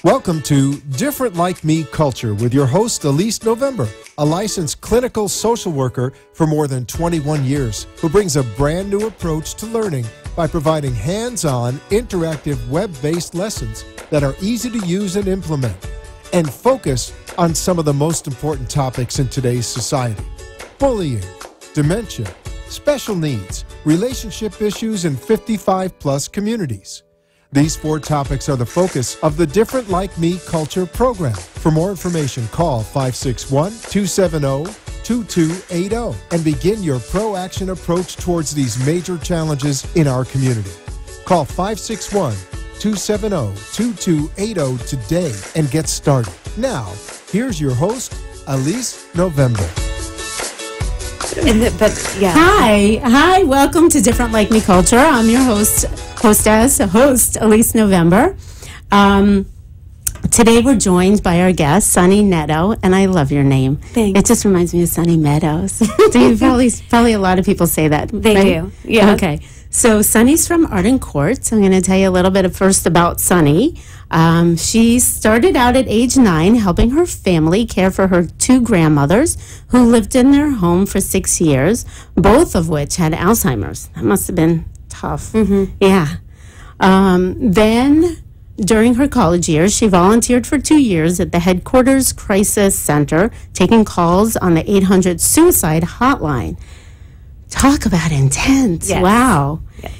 Welcome to Different Like Me Culture with your host, Elise November, a licensed clinical social worker for more than 21 years, who brings a brand new approach to learning by providing hands-on, interactive, web-based lessons that are easy to use and implement, and focus on some of the most important topics in today's society: bullying, dementia, special needs, relationship issues, and 55-plus communities. These 4 topics are the focus of the Different Like Me Culture program. For more information, call 561-270-2280 and begin your pro-action approach towards these major challenges in our community. Call 561-270-2280 today and get started. Now, here's your host, Elise November. Hi, welcome to Different Like Me Culture. I'm your host, Elise November. Today we're joined by our guest, Sunny Netto, and I love your name. Thanks. It just reminds me of Sunny Meadows. Probably a lot of people say that. They do, yeah. Okay, so Sunny's from Wwnn Courts. I'm going to tell you a little bit first about Sunny. She started out at age 9 helping her family care for her 2 grandmothers who lived in their home for 6 years, both of which had Alzheimer's. That must have been tough. Mm-hmm. Yeah. Then, during her college years, she volunteered for 2 years at the Headquarters Crisis Center, taking calls on the 800 suicide hotline. Talk about intense. Yes. Wow. Yes.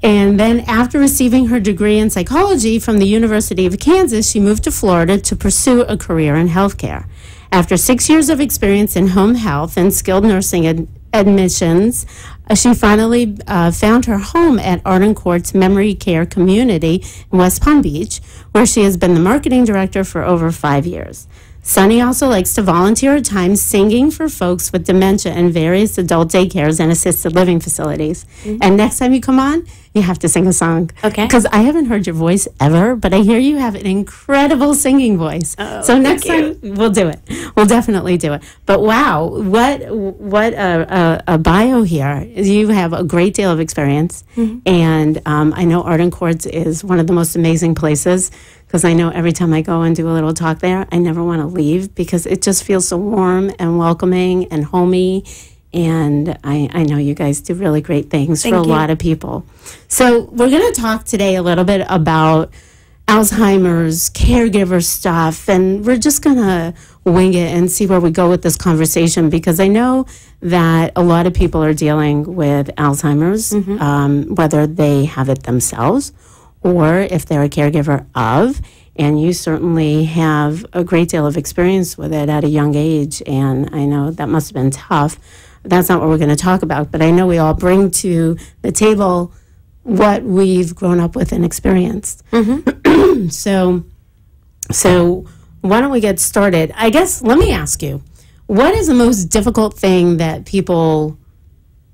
And then after receiving her degree in psychology from the University of Kansas, she moved to Florida to pursue a career in healthcare. After 6 years of experience in home health and skilled nursing admissions, she finally found her home at Wwnn Courts Memory Care Community in West Palm Beach, where she has been the marketing director for over 5 years. Sunny also likes to volunteer at times singing for folks with dementia in various adult daycares and assisted living facilities. Mm-hmm. And next time you come on, you have to sing a song. Okay. Because I haven't heard your voice ever, but I hear you have an incredible singing voice. Oh, so next time we'll do it. We'll definitely do it. But wow, what a bio here. You have a great deal of experience. Mm-hmm. And I know Wwnn Courts is one of the most amazing places, because I know every time I go and do a little talk there, I never want to leave because it just feels so warm and welcoming and homey. And I know you guys do really great things for a lot of people. So we're going to talk today a little bit about Alzheimer's, caregiver stuff, and we're just going to wing it and see where we go with this conversation, because I know that a lot of people are dealing with Alzheimer's, mm-hmm. whether they have it themselves or if they're a caregiver of, and you certainly have a great deal of experience with it at a young age, and I know that must have been tough. That's not what we're going to talk about, but I know we all bring to the table what we've grown up with and experienced. Mm-hmm. So why don't we get started? I guess, let me ask you, what is the most difficult thing that people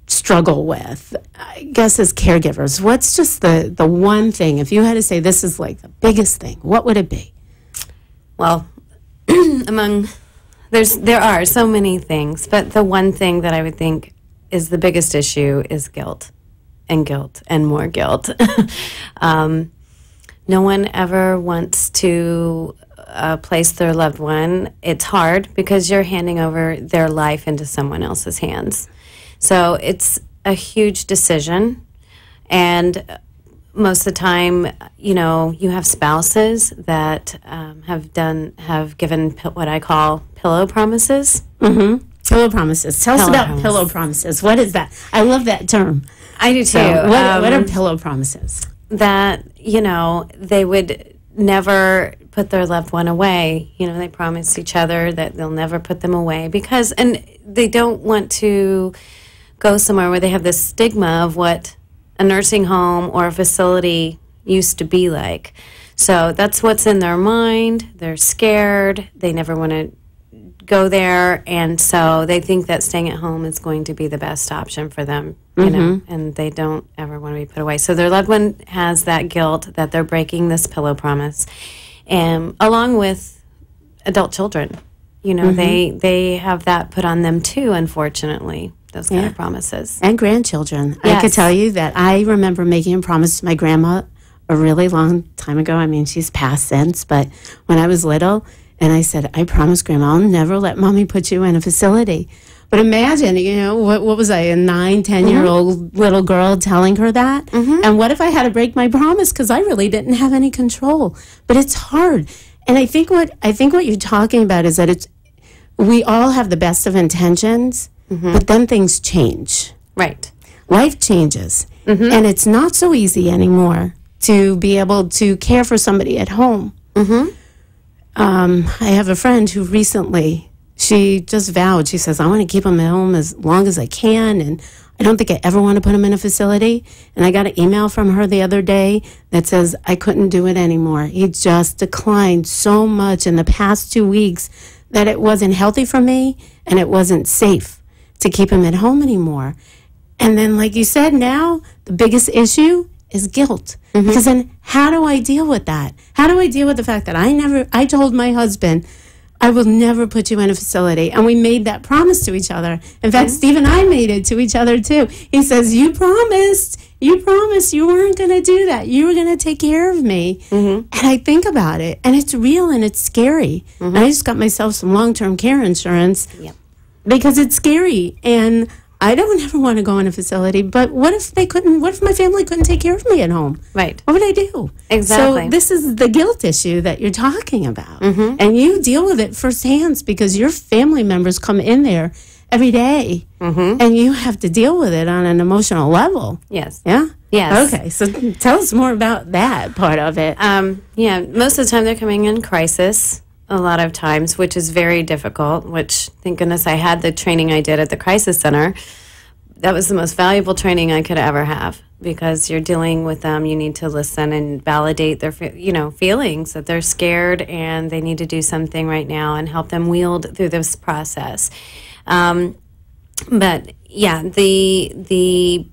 struggle with, I guess, as caregivers? What's just the one thing, if you had to say this is like the biggest thing, what would it be? Well, there are so many things, but the one thing that I would think is the biggest issue is guilt and more guilt. No one ever wants to place their loved one. It's hard because you're handing over their life into someone else's hands. So it's a huge decision, and most of the time, you know, you have spouses that have given what I call pillow promises. Mm-hmm. Pillow promises. Tell us about pillow promises. What is that? I love that term. I do too. So what are pillow promises? That, you know, they would never put their loved one away. You know, they promise each other that they'll never put them away and they don't want to go somewhere where they have this stigma of what a nursing home or a facility used to be like. So that's what's in their mind. They're scared. They never want to go there, and so they think that staying at home is going to be the best option for them, you know, and they don't ever want to be put away. So their loved one has that guilt that they're breaking this pillow promise, and along with adult children, you know, they have that put on them too, unfortunately, those kind of promises. And grandchildren. Yes. I could tell you that I remember making a promise to my grandma a really long time ago. I mean, she's passed since, but when I was little, and I said, I promise, Grandma, I'll never let Mommy put you in a facility. But imagine, what was I, a 9, 10-year-old little girl telling her that? And what if I had to break my promise because I really didn't have any control? But it's hard. And I think what you're talking about is that we all have the best of intentions, but then things change. Right. Life changes. And it's not so easy anymore to be able to care for somebody at home. I have a friend who recently, she just vowed, she says, I want to keep him at home as long as I can, and I don't think I ever want to put him in a facility. And I got an email from her the other day that says, I couldn't do it anymore. He just declined so much in the past 2 weeks that it wasn't healthy for me and it wasn't safe to keep him at home anymore. And then, like you said, now the biggest issue is guilt. Because then how do I deal with that? How do I deal with the fact that I told my husband, I will never put you in a facility. And we made that promise to each other. In fact, Steve and I made it to each other too. He says, you promised you weren't going to do that. You were going to take care of me. And I think about it, and it's real and it's scary. And I just got myself some long-term care insurance because it's scary. And I don't ever want to go in a facility, but what if my family couldn't take care of me at home? Right. What would I do? Exactly. So this is the guilt issue that you're talking about. And you deal with it firsthand because your family members come in there every day, and you have to deal with it on an emotional level. Yes. Yeah? Yes. Okay, so tell us more about that part of it. Most of the time they're coming in crisis. A lot of times, which is very difficult, which, thank goodness, I had the training I did at the crisis center. That was the most valuable training I could ever have because you're dealing with them. You need to listen and validate their, feelings that they're scared and they need to do something right now and help them wield through this process. But yeah, the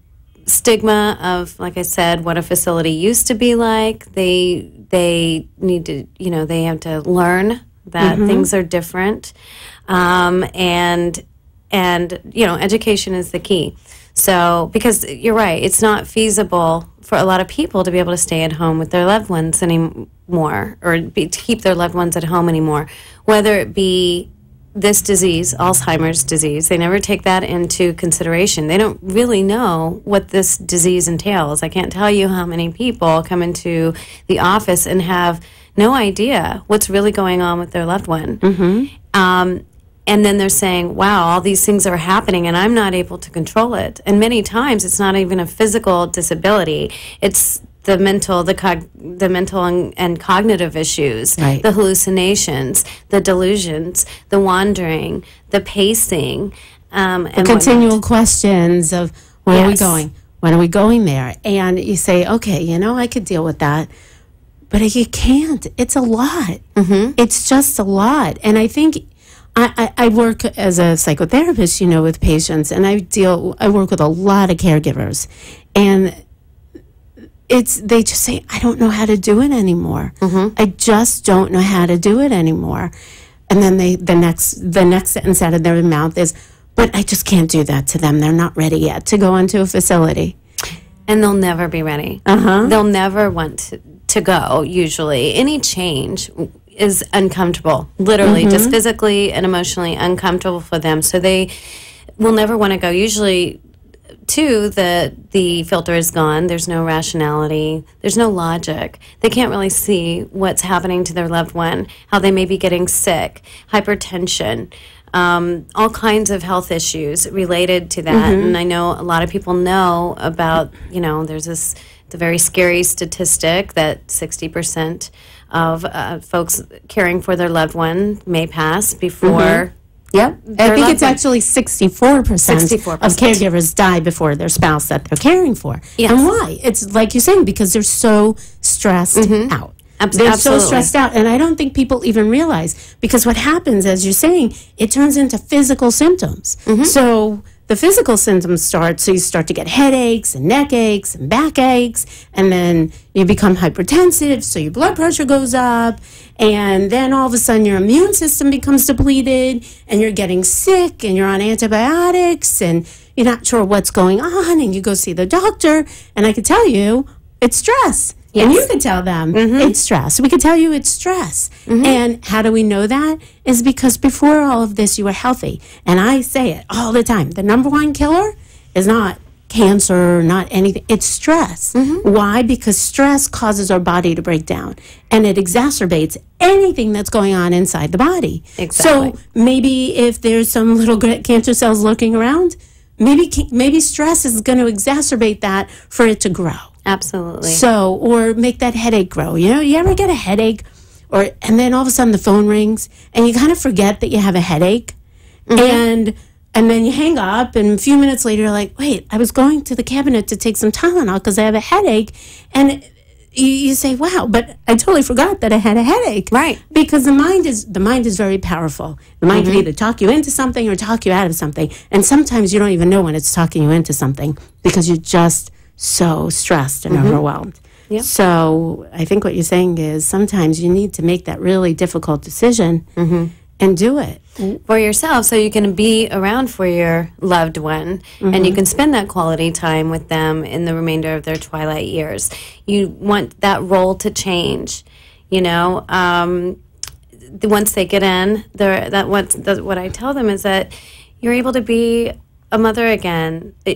stigma of, like I said, what a facility used to be like, they need to, they have to learn that things are different, and education is the key. So, because you're right, it's not feasible for a lot of people to be able to stay at home with their loved ones anymore, or to keep their loved ones at home anymore, whether it be this disease, Alzheimer's disease. They never take that into consideration. They don't really know what this disease entails. I can't tell you how many people come into the office and have no idea what's really going on with their loved one. And then they're saying, wow, all these things are happening and I'm not able to control it. And many times it's not even a physical disability. It's the mental and cognitive issues, the hallucinations, the delusions, the wandering, the pacing, and the continual questions of where are we going? When are we going there? And you say, okay, I could deal with that. But you can't. It's a lot. It's just a lot. And I think I work as a psychotherapist, with patients, and I work with a lot of caregivers. And they just say, I don't know how to do it anymore. I just don't know how to do it anymore. And then the next sentence out of their mouth is, but I just can't do that to them. They're not ready yet to go into a facility. And they'll never be ready. They'll never want to go, usually. Any change is uncomfortable, literally, just physically and emotionally uncomfortable for them. So they will never want to go. Usually, too, the filter is gone. There's no rationality. There's no logic. They can't really see what's happening to their loved one, how they may be getting sick, hypertension, all kinds of health issues related to that. And I know a lot of people know about, there's the very scary statistic that 60% of folks caring for their loved one may pass before. Yep. I think it's actually 64% of caregivers die before their spouse that they're caring for. Yes. And why? It's like you're saying, because they're so stressed out. They're so stressed out. And I don't think people even realize, because what happens, as you're saying, it turns into physical symptoms. So the physical symptoms start, so you start to get headaches and neck aches and back aches, and then you become hypertensive, so your blood pressure goes up, and then all of a sudden your immune system becomes depleted, and you're getting sick, and you're on antibiotics, and you're not sure what's going on, and you go see the doctor, and I can tell you, it's stress. And you could tell them it's stress. We could tell you it's stress. And how do we know that? Is because before all of this, you were healthy. And I say it all the time. The number one killer is not cancer, not anything. It's stress. Why? Because stress causes our body to break down. And it exacerbates anything that's going on inside the body. Exactly. So maybe if there's some little cancer cells lurking around, maybe stress is going to exacerbate that for it to grow. Absolutely. So, or make that headache grow. You know, you ever get a headache, and then all of a sudden the phone rings, and you kind of forget that you have a headache, and then you hang up, and a few minutes later you're like, wait, I was going to the cabinet to take some Tylenol because I have a headache, and you say, wow, but I totally forgot that I had a headache. Right. Because the mind is very powerful. The mind can either talk you into something or talk you out of something. And sometimes you don't even know when it's talking you into something because you're just so stressed and overwhelmed. Yep. So I think what you're saying is sometimes you need to make that really difficult decision and do it. For yourself, so you can be around for your loved one and you can spend that quality time with them in the remainder of their twilight years. You want that role to change, you know. Once they get in, what I tell them is that you're able to be a mother again, a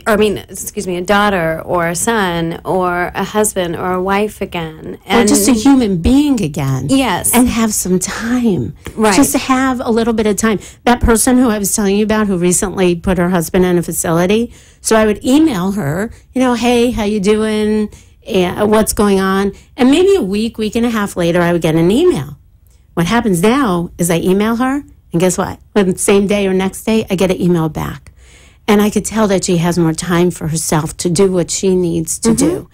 daughter or a son or a husband or a wife again. Or just a human being again. Yes. And have some time. Right. Just to have a little bit of time. That person who I was telling you about who recently put her husband in a facility, so I would email her, hey, how you doing? What's going on? And maybe a week and a half later, I would get an email. What happens now is I email her, and guess what? The same day or next day, I get an email back. And I could tell that she has more time for herself to do what she needs to do.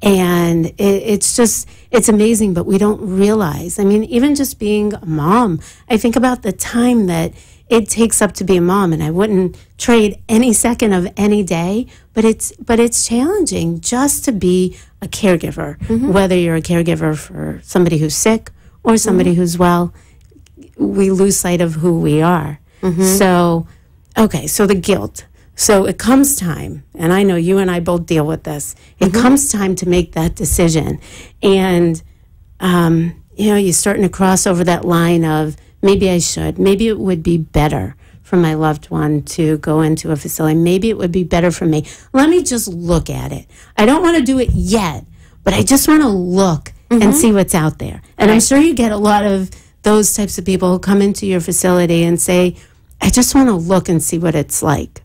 And it's amazing, but we don't realize. I mean, even just being a mom, I think about the time that it takes up to be a mom, and I wouldn't trade any second of any day, but it's challenging just to be a caregiver, whether you're a caregiver for somebody who's sick or somebody who's well. We lose sight of who we are. So, okay, so the guilt. So it comes time, and I know you and I both deal with this. It comes time to make that decision. And, you're starting to cross over that line of maybe it would be better for my loved one to go into a facility. Maybe it would be better for me. Let me just look at it. I don't want to do it yet, but I just want to look and see what's out there. And I'm sure you get a lot of those types of people who come into your facility and say, I just want to look and see what it's like.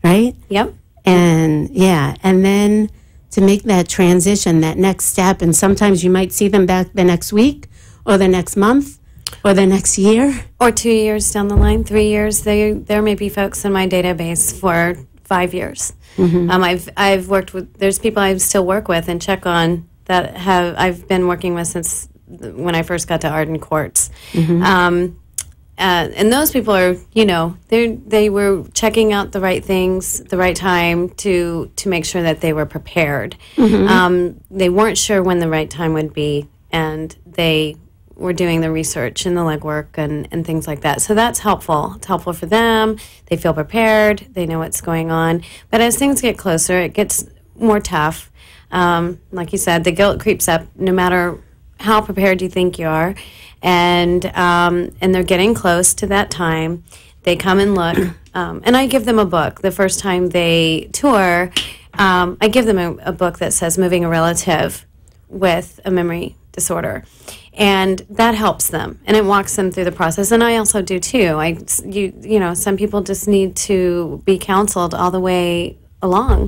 Right? Yep. And and then to make that transition, that next step, and sometimes you might see them back the next week or the next month or the next year. Or 2 years down the line, 3 years. There may be folks in my database for 5 years. I've worked with, there's people I still work with and check on that I've been working with since when I first got to Arden Courts. And those people are, they were checking out the right things, the right time to make sure that they were prepared. They weren't sure when the right time would be, and they were doing the research and the legwork and things like that. So that's helpful. It's helpful for them. They feel prepared. They know what's going on. But as things get closer, it gets more tough. Like you said, the guilt creeps up no matter how prepared you think you are. And they're getting close to that time. They come and look, and I give them a book. The first time they tour, I give them a book that says Moving a Relative with a Memory Disorder. And that helps them, and it walks them through the process. And I also do too. Some people just need to be counseled all the way along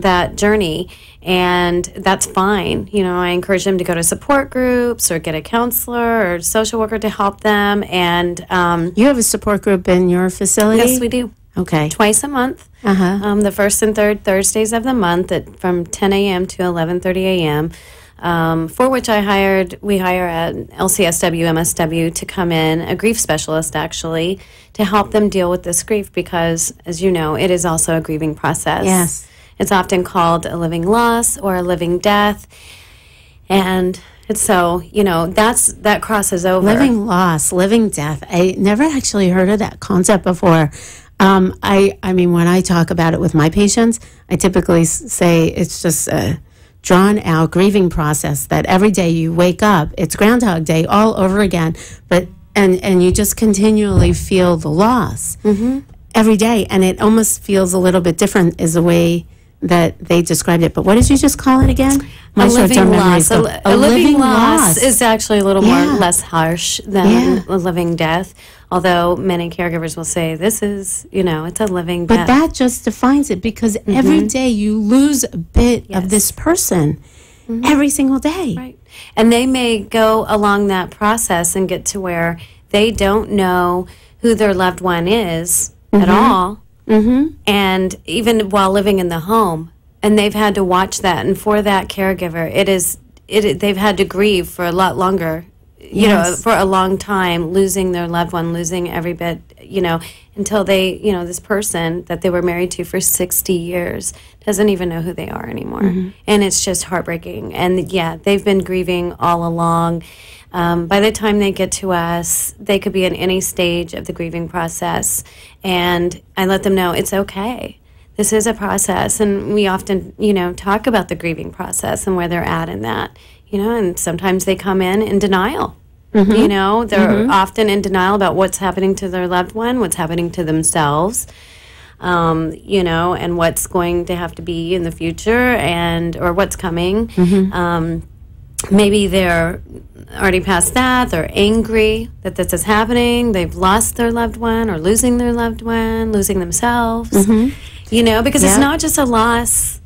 that journey, and that's fine. I encourage them to go to support groups or get a counselor or social worker to help them. And you have a support group in your facility? Yes, we do. Okay. Twice a month. The first and third Thursdays of the month from 10 a.m. to 11:30 a.m. For which we hire an LCSW, MSW to come in, a grief specialist actually, to help them deal with this grief because, as you know, it is also a grieving process. Yes. It's often called a living loss or a living death. And it's so, that crosses over. Living loss, living death. I never actually heard of that concept before. I mean, when I talk about it with my patients, I typically say it's just a drawn out grieving process that every day you wake up, it's Groundhog Day all over again, but and you just continually feel the loss every day, and it almost feels a little bit different is the way that they described it. But what did you just call it again? A living loss. A living loss is actually a little less harsh than a living death. Although many caregivers will say this is, it's a living death. But that just defines it, because every day you lose a bit of this person every single day. Right. And they may go along that process and get to where they don't know who their loved one is at all. And even while living in the home, and they've had to watch that. And for that caregiver, they've had to grieve for a lot longer, for a long time, losing their loved one, losing every bit, until they, this person that they were married to for 60 years doesn't even know who they are anymore. And it's just heartbreaking. And they've been grieving all along. By the time they get to us, they could be in any stage of the grieving process. And I let them know it's okay. This is a process. And we often, talk about the grieving process and where they're at in that, and sometimes they come in denial. They're often in denial about what's happening to their loved one, what's happening to themselves, and what's going to have to be in the future or what's coming. Maybe they're already past that. They're angry that this is happening. They've lost their loved one or losing their loved one, losing themselves, because it's not just a loss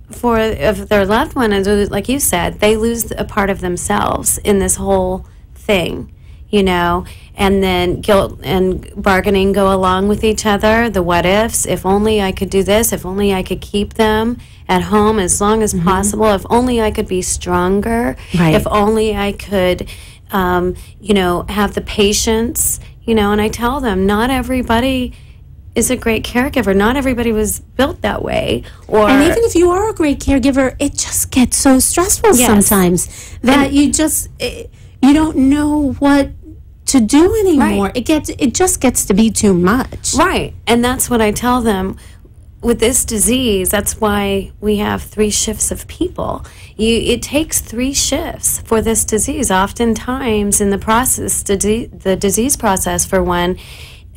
of their loved one. Like you said, they lose a part of themselves in this whole thing, and then guilt and bargaining go along with each other. The what ifs, if only I could do this, if only I could keep them at home as long as possible, if only I could be stronger, if only I could, have the patience, and I tell them, not everybody is a great caregiver. Not everybody was built that way. And even if you are a great caregiver, it just gets so stressful sometimes that you don't know what to do anymore. It just gets to be too much. Right. And that's what I tell them. With this disease, that's why we have 3 shifts of people. It takes 3 shifts for this disease. Oftentimes in the process, the disease process for one,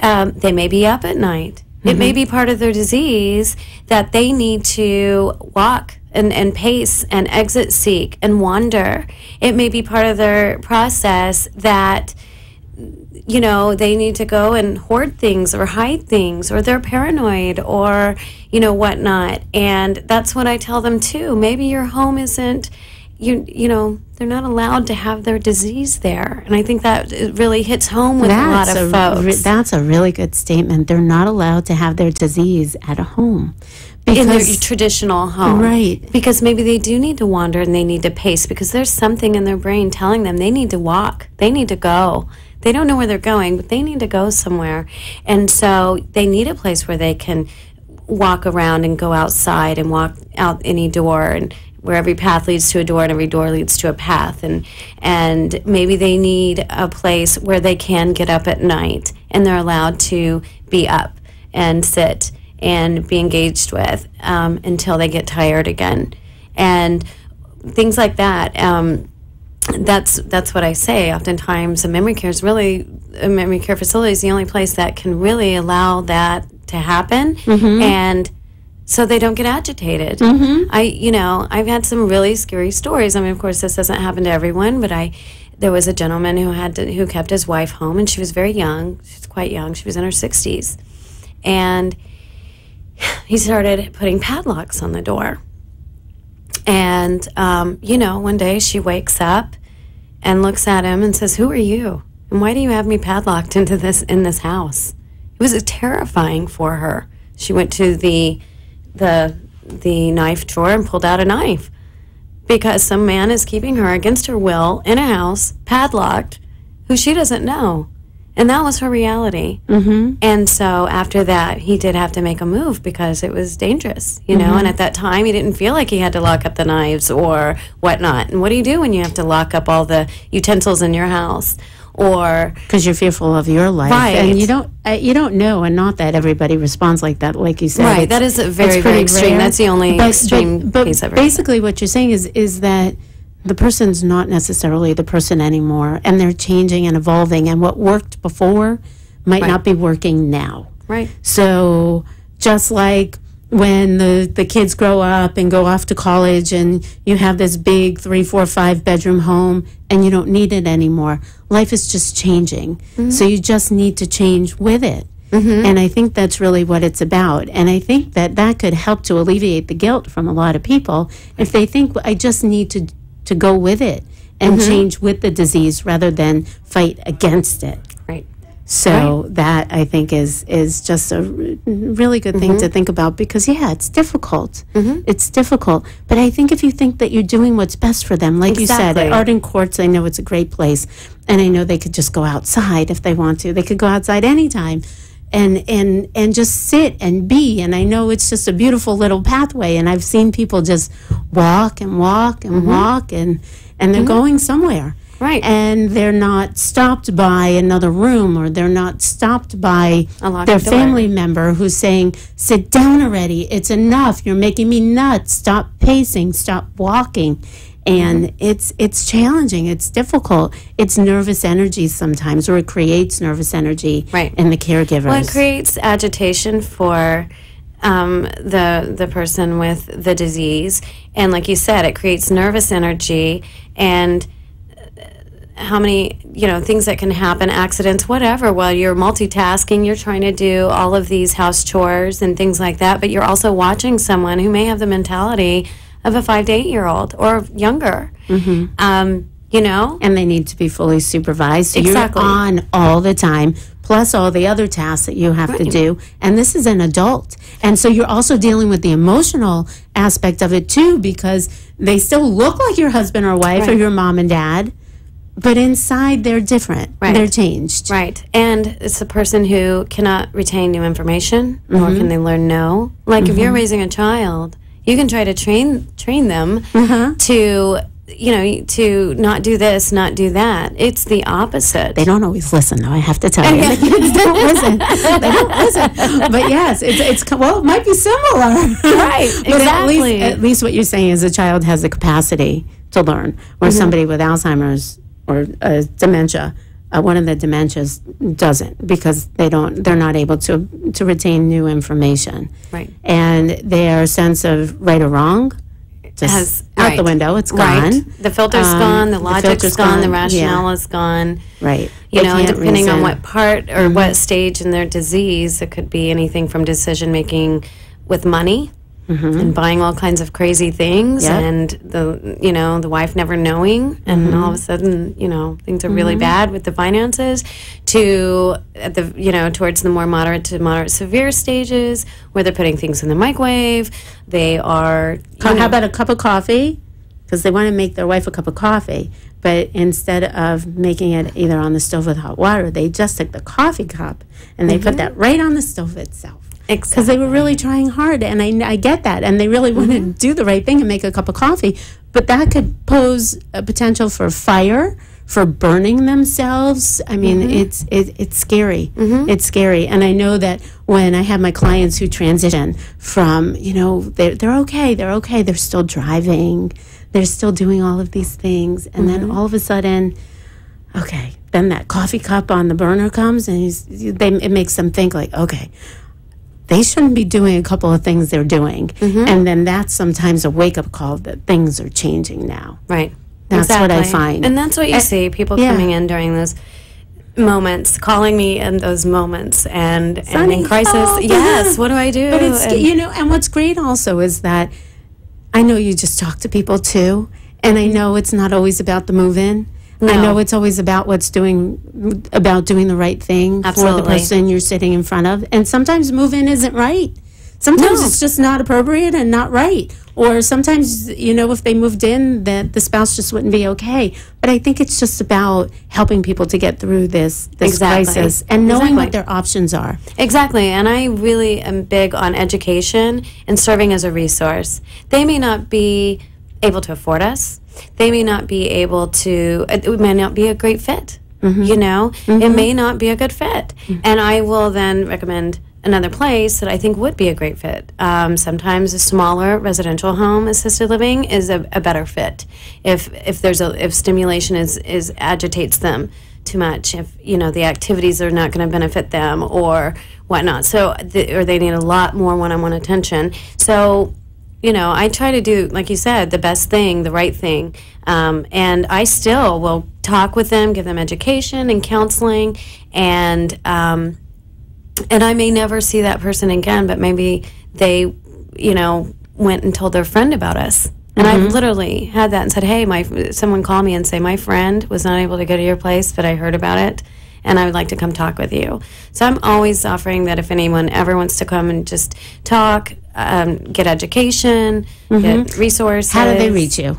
they may be up at night. It may be part of their disease that they need to walk and pace and exit seek and wander. It may be part of their process that they need to go and hoard things or hide things, or they're paranoid or, whatnot. And that's what I tell them too. Maybe your home isn't, they're not allowed to have their disease there. And I think that it really hits home with a lot of folks. That's a really good statement. They're not allowed to have their disease at home. In their traditional home. Right. Because maybe they do need to wander and they need to pace, because there's something in their brain telling them they need to walk, they need to go. They don't know where they're going, but they need to go somewhere. And so they need a place where they can walk around and go outside and walk out any door, and where every path leads to a door and every door leads to a path. And maybe they need a place where they can get up at night and they're allowed to be up and sit and be engaged with until they get tired again. And things like that. That's what I say. Oftentimes, a memory care facility is the only place that can really allow that to happen, and so they don't get agitated. I've had some really scary stories. I mean, of course, this doesn't happen to everyone, but there was a gentleman who kept his wife home, and she was very young. She's quite young. She was in her 60s, and he started putting padlocks on the door. And, one day she wakes up and looks at him and says, "Who are you? And why do you have me padlocked in this house?" It was terrifying for her. She went to the knife drawer and pulled out a knife, because some man is keeping her against her will in a house, padlocked, who she doesn't know. And that was her reality. And so after that, he did have to make a move because it was dangerous, and at that time, he didn't feel like he had to lock up the knives or whatnot. And what do you do when you have to lock up all the utensils in your house? or because you're fearful of your life, right? And you don't know, and not that everybody responds like that, like you said. Right, that is a very, very extreme. Rare. That's the only extreme case I've ever basically seen. What you're saying is that the person's not necessarily the person anymore, and they're changing and evolving, and what worked before might not be working now. Right. So just like when the kids grow up and go off to college and you have this big 3, 4, 5 bedroom home and you don't need it anymore, life is just changing. Mm-hmm. So you just need to change with it. Mm-hmm. And I think that's really what it's about. And I think that could help to alleviate the guilt from a lot of people if they think, I just need to go with it and change with the disease rather than fight against it. Right. So that, I think, is just a really good thing to think about because, it's difficult. It's difficult. But I think if you think that you're doing what's best for them, like you said, at Art and Courts, I know it's a great place. And I know they could just go outside if they want to. They could go outside anytime and just sit and be. And I know it's just a beautiful little pathway. And I've seen people just walk and walk and walk and they're going somewhere. Right. And they're not stopped by another room, or they're not stopped by their family member who's saying, sit down already, it's enough, you're making me nuts, stop pacing, stop walking. And it's challenging, it's difficult. It's nervous energy sometimes, or it creates nervous energy in the caregivers. Well, it creates agitation for the person with the disease. And like you said, it creates nervous energy and how many, things that can happen, accidents, whatever, while you're multitasking, you're trying to do all of these house chores and things like that, but you're also watching someone who may have the mentality of a 5 to 8-year-old or younger. And they need to be fully supervised. So exactly. You're on all the time, plus all the other tasks that you have to do. And this is an adult. And so you're also dealing with the emotional aspect of it too, because they still look like your husband or wife or your mom and dad, but inside they're different. They're changed. Right. And it's a person who cannot retain new information, nor can they learn no. Like if you're raising a child, you can try to train them to, to not do this, not do that. It's the opposite. They don't always listen, though, I have to tell you. The kids don't listen. They don't listen. But yes, it might be similar. Right, But exactly. at least what you're saying is a child has the capacity to learn, where somebody with Alzheimer's or dementia, one of the dementias doesn't, because they're not able to retain new information. Right. And their sense of right or wrong just out the window. It's gone. Right. The filter's gone, the logic's gone, the rationale is gone. Right. And depending on what part or what stage in their disease, it could be anything from decision making with money and buying all kinds of crazy things, and the wife never knowing, and all of a sudden things are really bad with the finances, to towards the more moderate to moderate severe stages where they're putting things in the microwave. They are how about a cup of coffee, because they want to make their wife a cup of coffee, but instead of making it either on the stove with hot water, they just took the coffee cup and they put that right on the stove itself. Because they were really trying hard, and I get that, and they really want to do the right thing and make a cup of coffee, but that could pose a potential for fire, for burning themselves. I mean, it's scary. It's scary, and I know that when I have my clients who transition from, they're okay, they're still driving, they're still doing all of these things, and then all of a sudden, okay, then that coffee cup on the burner comes, and it makes them think like, okay, they shouldn't be doing a couple of things they're doing. And then that's sometimes a wake-up call that things are changing now. Right. That's what I find. And that's what you see, people coming in during those moments, calling me in those moments, and in crisis. Yes, what do I do? But it's, and what's great also is that I know you just talk to people too, and I know it's not always about the move-in. I know it's always about doing the right thing for the person you're sitting in front of. And sometimes move-in isn't right. Sometimes it's just not appropriate and not right. Or sometimes, if they moved in, that the spouse just wouldn't be okay. But I think it's just about helping people to get through this crisis and knowing what their options are. Exactly. And I really am big on education and serving as a resource. They may not be able to afford us. They may not be able to, it may not be a great fit. You know, it may not be a good fit. And I will then recommend another place that I think would be a great fit. Sometimes a smaller residential home assisted living is a better fit if stimulation is agitates them too much, if you know the activities are not going to benefit them or whatnot. So or they need a lot more one-on-one attention. So you know, I try to do, like you said, the best thing, the right thing. And I still will talk with them, give them education and counseling, and I may never see that person again, but maybe they, you know, went and told their friend about us. And I've literally had that and said, hey, someone called me and say, my friend was not able to go to your place, but I heard about it, and I would like to come talk with you. So I'm always offering that if anyone ever wants to come and just talk, get education, get resources. How do they reach you?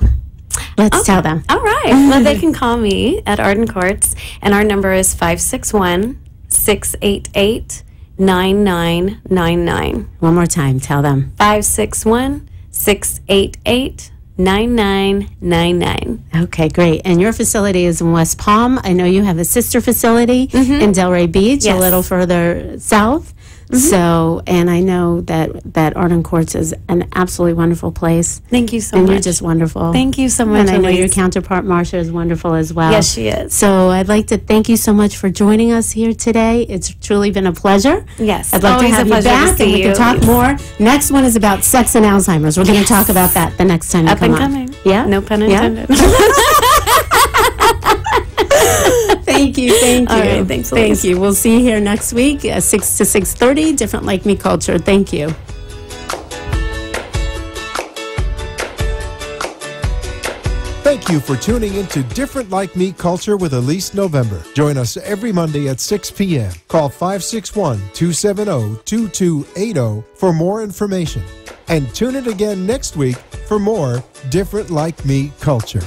Let's tell them. All right. Well, they can call me at Arden Courts, and our number is 561-688-9999. One more time. Tell them. 561-688-9999. Okay, great. And your facility is in West Palm. I know you have a sister facility in Delray Beach, a little further south. So, and I know that Arden Courts is an absolutely wonderful place. Thank you so and much. You're just wonderful. Thank you so much. And I know Elise. your counterpart, Marcia, is wonderful as well. Yes, she is. So I'd like to thank you so much for joining us here today. It's truly been a pleasure. Yes. I'd love to Always have a you pleasure to back see and we you. can talk more. Next one is about sex and Alzheimer's. We're going to talk about that the next time you Up come and on. coming. Yeah? No pun intended. Thank you. All right, thanks, Thank Elise. you. We'll see you here next week, 6 to 6:30, Different Like Me Culture. Thank you. Thank you for tuning into Different Like Me Culture with Elise November. Join us every Monday at 6 p.m. Call 561-270-2280 for more information. And tune in again next week for more Different Like Me Culture.